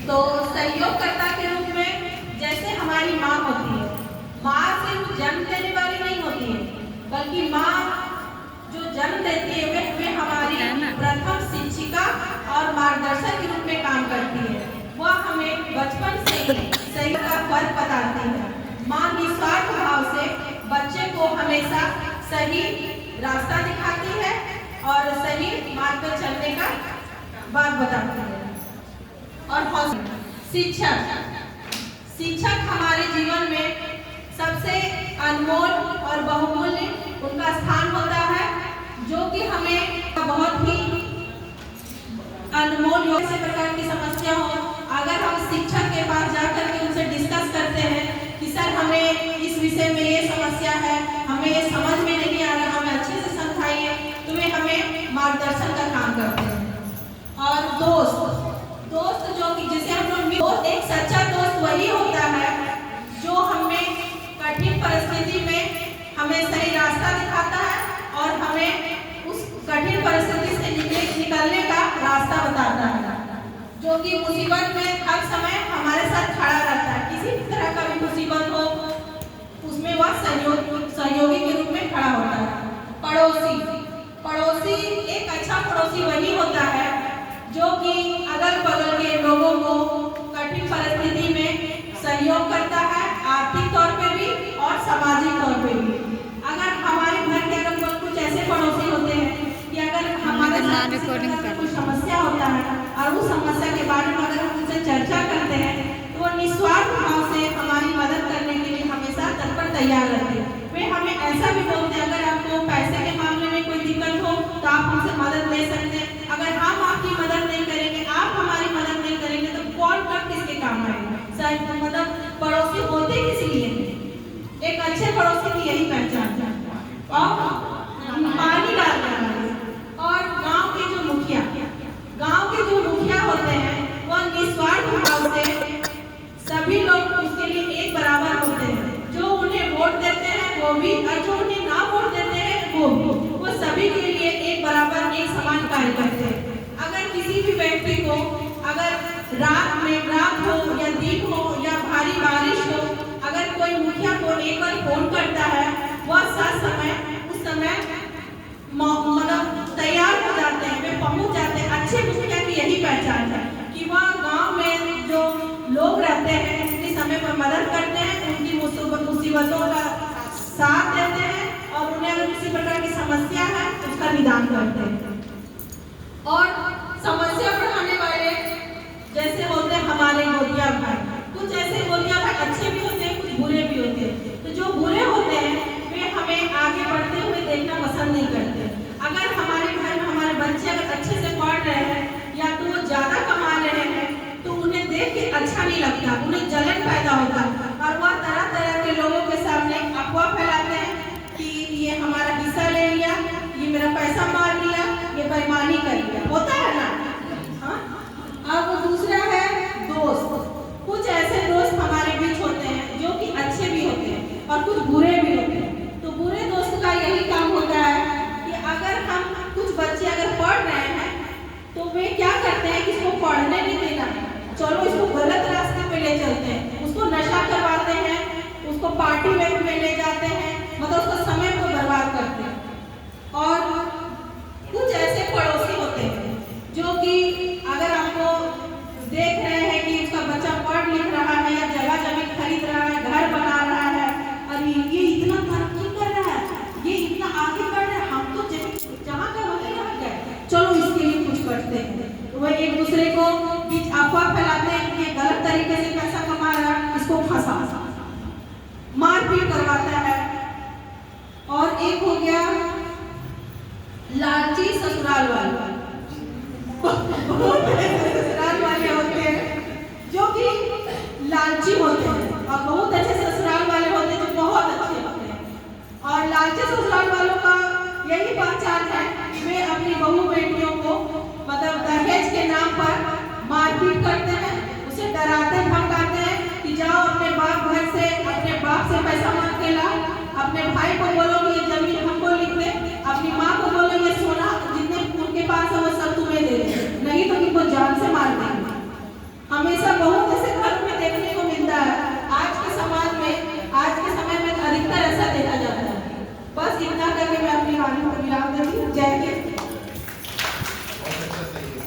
तो सहयोगकर्ता के रूप में जैसे हमारी माँ होती है, माँ सिर्फ जन्म देने वाली नहीं होती है, बल्कि माँ जो जन्म देती है वे हमारी प्रथम शिक्षिका और मार्गदर्शक के रूप में काम करती है। वह हमें बचपन से ही सही का फर्क बताती है। माँ निस्वार्थ भाव से बच्चे को हमेशा सही रास्ता दिखाती है और सही मार्ग पर चलने का बात बताती है। और शिक्षक हमारे जीवन में सबसे अनमोल और बहुमूल्य उनका स्थान होता है, जो कि हमें बहुत ही अनमोल किसी प्रकार की समस्या हो, अगर हम शिक्षक के पास जाकर के उनसे डिस्कस करते हैं कि सर हमें इस विषय में ये समस्या है, हमें ये समझ में नहीं आ रहा, हमें अच्छे से समझाइए, तो वे हमें मार्गदर्शन का काम करते हैं। और दोस्त जो कि जिसे हम लोग एक सच्चा दोस्त वही होता है जो हमें कठिन परिस्थिति में हमें सही रास्ता दिखाता है और हमें उस कठिन परिस्थिति से निकलने का रास्ता बताता है, जो कि मुसीबत में हर समय हमारे साथ खड़ा रहता है। किसी भी तरह का भी मुसीबत हो उसमें वह सहयोगी के रूप में खड़ा होता है। पड़ोसी एक अच्छा पड़ोसी वही होता है जो कि अगल बगल के लोगों को कठिन परिस्थिति में सहयोग करता है, आर्थिक तौर पे भी और सामाजिक तौर पे भी। अगर हमारे घर के अगल बगल कुछ ऐसे पड़ोसी होते हैं कि अगर हमारे साथ कोई समस्या होता है और उस समस्या के बारे में अगर हम उनसे चर्चा करते हैं तो वो निस्वार्थ भाव से हमारी मदद करने के लिए हमेशा तत्पर तैयार रहते हैं। वे हमें ऐसा भी बोलते हैं अगर आपको पैसे के मामले में कोई दिक्कत हो तो आप हमसे मदद ले सकते हैं, अगर हम आपकी मदद नहीं करेंगे, आप हमारी मदद नहीं करेंगे तो कौन कब किसके काम आएगा। मतलब पड़ोसी होते किस लिए? एक अच्छे पड़ोसी की यही पहचान है। और पानी डालना और गांव के जो मुखिया होते हैं वह निस्वार्थ भाव से सभी लोग उसके लिए एक बराबर होते हैं। जो उन्हें वोट देते हैं वो भी और जो उन्हें ना वोट देते हैं वो भी, वो सभी के लिए एक बराबर एक समान कार्य करते हैं। अगर किसी भी व्यक्ति को अगर रात हो या दिन हो या भारी बारिश हो, अगर कोई मुखिया को एक बार फोन करता है वह उस समय मतलब तैयार हो जाते हैं, वे पहुंच जाते हैं। अच्छे मुखिया की यही पहचान है कि वह गांव में जो लोग रहते हैं उनकी समय पर मदद करते हैं, उनकी मुसीबतों का साथ देते हैं और उन्हें अगर किसी प्रकार की समस्या है उसका निदान करते हैं। और समस्या बढ़ाने वाले जैसे होते हैं हमारे गोदिया भाई, कुछ ऐसे गोदिया भाई अच्छे भी होते हैं, कुछ बुरे भी होते हैं। तो जो बुरे होते हैं वे हमें आगे बढ़ते हुए देखना पसंद नहीं करते। अगर हमारे घर में हमारे बच्चे अगर अच्छे से पढ़ रहे हैं या तो वो ज्यादा कमा रहे हैं तो उन्हें देख के अच्छा नहीं लगता, उन्हें जलन पैदा होता है और वह तरह तरह के लोगों के सामने अफवाह फैलाते हैं कि ये हमारा हिस्सा ले लिया, ये मेरा पैसा मार लिया, ये बेईमानी कर लिया, होता है ना। अब दूसरा है दोस्त। कुछ ऐसे दोस्त हमारे बीच होते हैं जो कि अच्छे भी होते हैं और कुछ बुरे भी होते हैं। तो बुरे दोस्त का यही काम होता है कि अगर हम कुछ बच्चे अगर पढ़ रहे हैं तो वे क्या करते हैं कि इसको पढ़ने नहीं देना, चलो इसको गलत रास्ते पे ले चलते हैं, उसको नशा करवाते हैं, उसको पार्टी में ले जाते हैं, मतलब उसका समय को बर्बाद करते हैं। और कुछ ऐसे पड़ोसी होते हैं जो कि अगर आपको देख रहे हैं कि उसका बच्चा पढ़ लिख रहा है या जगह जमीन खरीद रहा है, घर बना रहा है और ये इतना तरक्की कर रहा है, ये इतना आगे बढ़ रहा है, हम तो जहाँ का होते यहाँ गए, चलो इसके लिए कुछ करते हैं। तो वह एक दूसरे को बीच अफवाह फैलाते हैं कि ये गलत तरीके से पैसा कमा रहा है, इसको फंसा मारपीट करवाता है। और एक हो गया लालची ससुराल वाले। ससुराल वाले होते हैं जो कि लालची होते हैं और बहुत अच्छे ससुराल वाले होते हैं जो बहुत अच्छे होते हैं। और लालची ससुराल वालों का यही पहचान है, वे अपनी बहू बेटियों को मतलब दहेज के नाम पर मारपीट करते हैं, उसे डराते धमकाते हैं कि जाओ अपने बाप घर से अपने बाप से पैसा मांग के ला, अपने भाई को बोलो कि ये जमीन हमको लिख दे, अपनी माँ को बोलो ये सोना जितने उनके पास है वो सब तुम्हें दे दे, नहीं तो इनको जान से मार देंगे।